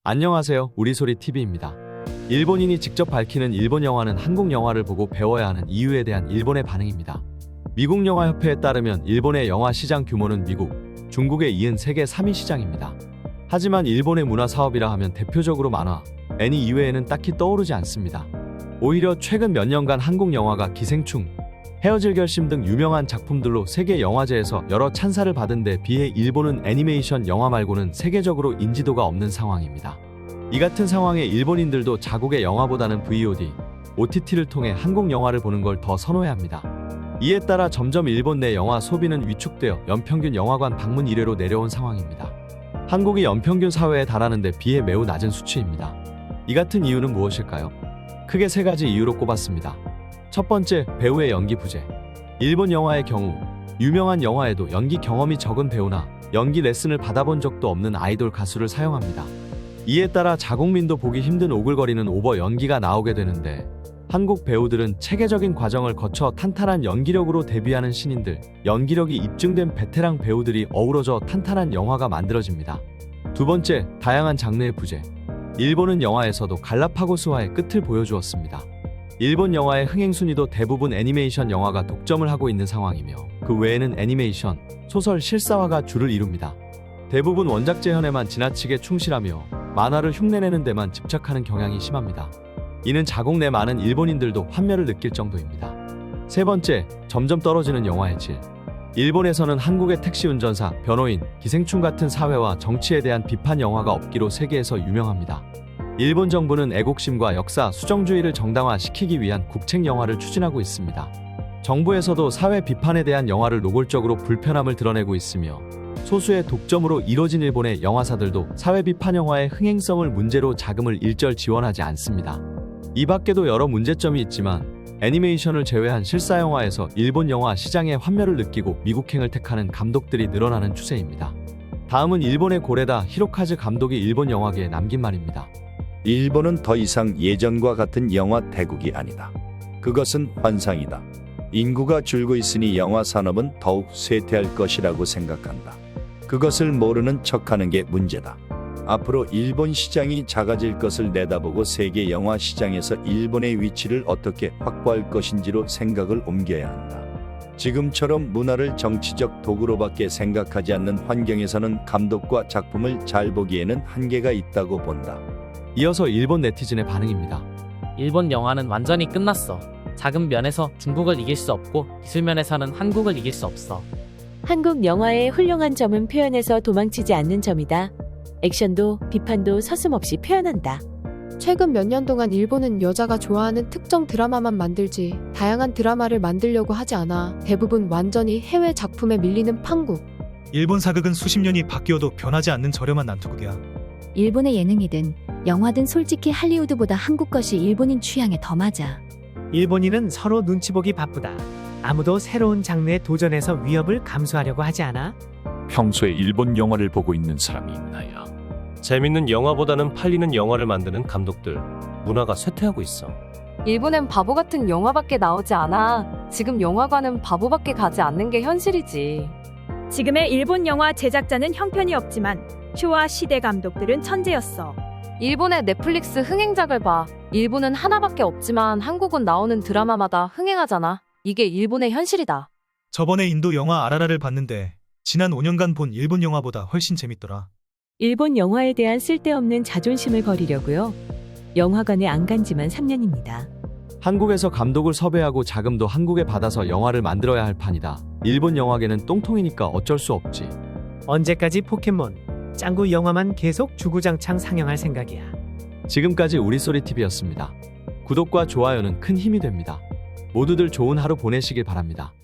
안녕하세요. 우리소리TV입니다. 일본인이 직접 밝히는 일본 영화는 한국 영화를 보고 배워야 하는 이유에 대한 일본의 반응입니다. 미국 영화협회에 따르면 일본의 영화 시장 규모는 미국, 중국에 이은 세계 3위 시장입니다. 하지만 일본의 문화 사업이라 하면 대표적으로 만화, 애니 이외에는 딱히 떠오르지 않습니다. 오히려 최근 몇 년간 한국 영화가 기생충, 헤어질 결심 등 유명한 작품들로 세계 영화제에서 여러 찬사를 받은 데 비해 일본은 애니메이션 영화 말고는 세계적으로 인지도가 없는 상황입니다. 이 같은 상황에 일본인들도 자국의 영화보다는 VOD, OTT를 통해 한국 영화를 보는 걸 더 선호해야 합니다. 이에 따라 점점 일본 내 영화 소비는 위축되어 연평균 영화관 방문 1회로 내려온 상황입니다. 한국이 연평균 4회에 달하는 데 비해 매우 낮은 수치입니다. 이 같은 이유는 무엇일까요? 크게 세 가지 이유로 꼽았습니다. 첫 번째, 배우의 연기 부재. 일본 영화의 경우 유명한 영화에도 연기 경험이 적은 배우나 연기 레슨을 받아본 적도 없는 아이돌 가수를 사용합니다. 이에 따라 자국민도 보기 힘든 오글거리는 오버 연기가 나오게 되는데, 한국 배우들은 체계적인 과정을 거쳐 탄탄한 연기력으로 데뷔하는 신인들, 연기력이 입증된 베테랑 배우들이 어우러져 탄탄한 영화가 만들어집니다. 두 번째, 다양한 장르의 부재. 일본은 영화에서도 갈라파고스화의 끝을 보여주었습니다. 일본 영화의 흥행 순위도 대부분 애니메이션 영화가 독점을 하고 있는 상황이며, 그 외에는 애니메이션, 소설 실사화가 주를 이룹니다. 대부분 원작 재현에만 지나치게 충실하며 만화를 흉내내는 데만 집착하는 경향이 심합니다. 이는 자국 내 많은 일본인들도 환멸을 느낄 정도입니다. 세 번째, 점점 떨어지는 영화의 질. 일본에서는 한국의 택시 운전사, 변호인, 기생충 같은 사회와 정치에 대한 비판 영화가 없기로 세계에서 유명합니다. 일본 정부는 애국심과 역사, 수정주의를 정당화시키기 위한 국책 영화를 추진하고 있습니다. 정부에서도 사회 비판에 대한 영화를 노골적으로 불편함을 드러내고 있으며, 소수의 독점으로 이뤄진 일본의 영화사들도 사회 비판 영화의 흥행성을 문제로 자금을 일절 지원하지 않습니다. 이 밖에도 여러 문제점이 있지만, 애니메이션을 제외한 실사 영화에서 일본 영화 시장의 환멸을 느끼고 미국행을 택하는 감독들이 늘어나는 추세입니다. 다음은 일본의 고레다 히로카즈 감독이 일본 영화계에 남긴 말입니다. 일본은 더 이상 예전과 같은 영화 대국이 아니다. 그것은 환상이다. 인구가 줄고 있으니 영화 산업은 더욱 쇠퇴할 것이라고 생각한다. 그것을 모르는 척하는 게 문제다. 앞으로 일본 시장이 작아질 것을 내다보고 세계 영화 시장에서 일본의 위치를 어떻게 확보할 것인지로 생각을 옮겨야 한다. 지금처럼 문화를 정치적 도구로밖에 생각하지 않는 환경에서는 감독과 작품을 잘 보기에는 한계가 있다고 본다. 이어서 일본 네티즌의 반응입니다. 일본 영화는 완전히 끝났어. 자금 면에서 중국을 이길 수 없고 기술 면에서는 한국을 이길 수 없어. 한국 영화의 훌륭한 점은 표현에서 도망치지 않는 점이다. 액션도 비판도 서슴없이 표현한다. 최근 몇 년 동안 일본은 여자가 좋아하는 특정 드라마만 만들지 다양한 드라마를 만들려고 하지 않아 대부분 완전히 해외 작품에 밀리는 판국. 일본 사극은 수십 년이 바뀌어도 변하지 않는 저렴한 난투극이야. 일본의 예능이든 영화든 솔직히 할리우드보다 한국 것이 일본인 취향에 더 맞아. 일본인은 서로 눈치 보기 바쁘다. 아무도 새로운 장르에 도전해서 위협을 감수하려고 하지 않아? 평소에 일본 영화를 보고 있는 사람이 있나요? 재밌는 영화보다는 팔리는 영화를 만드는 감독들, 문화가 쇠퇴하고 있어. 일본엔 바보 같은 영화밖에 나오지 않아. 지금 영화관은 바보밖에 가지 않는 게 현실이지. 지금의 일본 영화 제작자는 형편이 없지만 쇼와 시대 감독들은 천재였어. 일본의 넷플릭스 흥행작을 봐. 일본은 하나밖에 없지만 한국은 나오는 드라마마다 흥행하잖아. 이게 일본의 현실이다. 저번에 인도 영화 아라라를 봤는데 지난 5년간 본 일본 영화보다 훨씬 재밌더라. 일본 영화에 대한 쓸데없는 자존심을 버리려고요. 영화관에 안 간 지만 3년입니다. 한국에서 감독을 섭외하고 자금도 한국에 받아서 영화를 만들어야 할 판이다. 일본 영화계는 똥통이니까 어쩔 수 없지. 언제까지 포켓몬, 짱구 영화만 계속 주구장창 상영할 생각이야. 지금까지 우리소리TV였습니다. 구독과 좋아요는 큰 힘이 됩니다. 모두들 좋은 하루 보내시길 바랍니다.